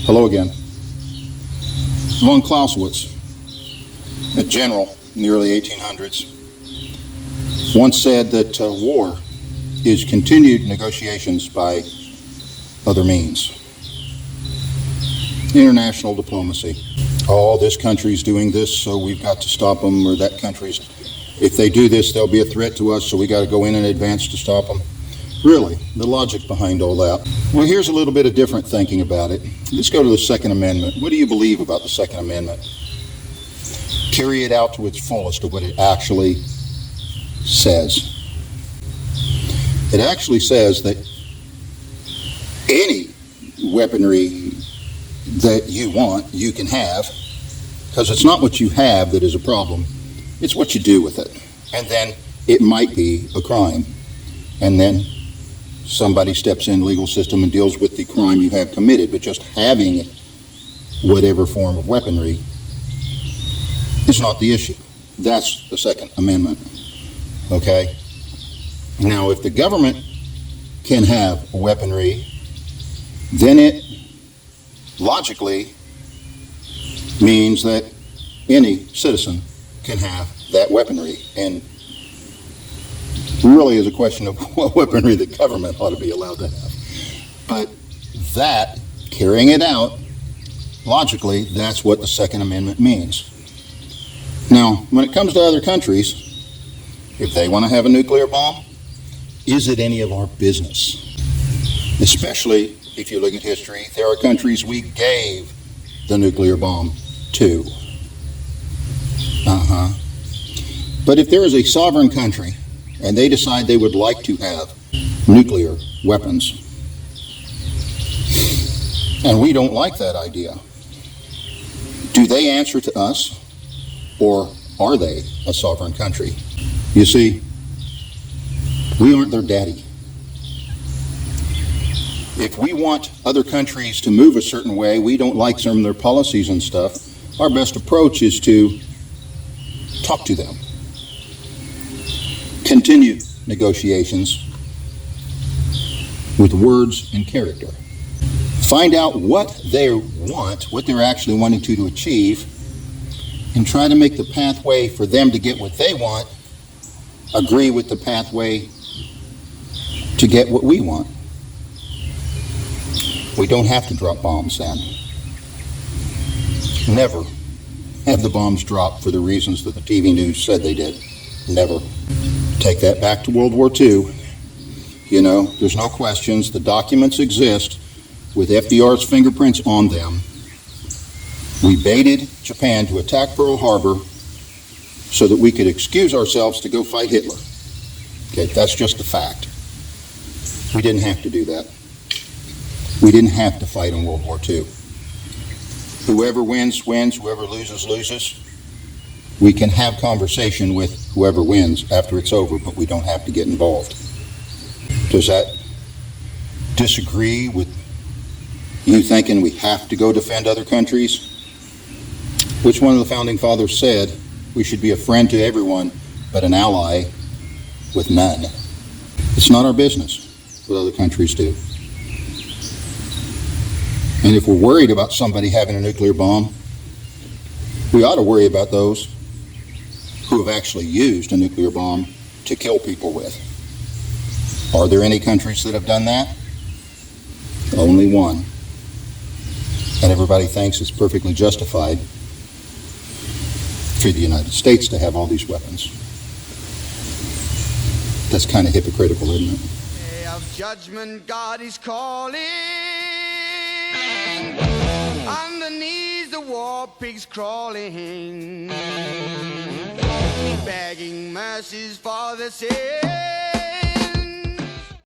Hello again. Von Clausewitz, a general in the early 1800s, once said that war is continued negotiations by other means. International diplomacy. Oh, this country's doing this, so we've got to stop them, or that country's, if they do this, they'll be a threat to us, so we got to go in advance to stop them. Really, the logic behind all that. Well, here's a little bit of different thinking about it. Let's go to the Second Amendment. What do you believe about the Second Amendment? Carry it out to its fullest of what it actually says. It actually says that any weaponry that you want, you can have, because it's not what you have that is a problem, it's what you do with it. And then it might be a crime. And then somebody steps in the legal system and deals with the crime you have committed, but just having whatever form of weaponry is not the issue. That's the Second Amendment. Okay? Now, if the government can have weaponry, then it logically means that any citizen can have that weaponry. And really is a question of what weaponry the government ought to be allowed to have. But that, carrying it out, logically, that's what the Second Amendment means. Now, when it comes to other countries, if they want to have a nuclear bomb, is it any of our business? Especially if you look at history, there are countries we gave the nuclear bomb to. But if there is a sovereign country and they decide they would like to have nuclear weapons, and we don't like that idea, do they answer to us, or are they a sovereign country? You see, we aren't their daddy. If we want other countries to move a certain way, we don't like some of their policies and stuff, our best approach is to talk to them. Continue negotiations with words and character. Find out what they want, what they're actually wanting to achieve, and try to make the pathway for them to get what they want agree with the pathway to get what we want. We don't have to drop bombs then. Never have the bombs dropped for the reasons that the TV news said they did. Never. Take that back to World War II. You know, there's no questions. The documents exist with FDR's fingerprints on them. We baited Japan to attack Pearl Harbor so that we could excuse ourselves to go fight Hitler. Okay, that's just a fact. We didn't have to do that. We didn't have to fight in World War II. Whoever wins, wins. Whoever loses, loses. We can have conversation with whoever wins after it's over, but we don't have to get involved. Does that disagree with you thinking we have to go defend other countries? Which one of the founding fathers said we should be a friend to everyone, but an ally with none? It's not our business what other countries do. And if we're worried about somebody having a nuclear bomb, we ought to worry about those who have actually used a nuclear bomb to kill people with. Are there any countries that have done that? Only one. And everybody thinks it's perfectly justified for the United States to have all these weapons. That's kind of hypocritical, isn't it? Day of judgment, God is calling. Underneath the war pigs crawling, begging mercies for the sick.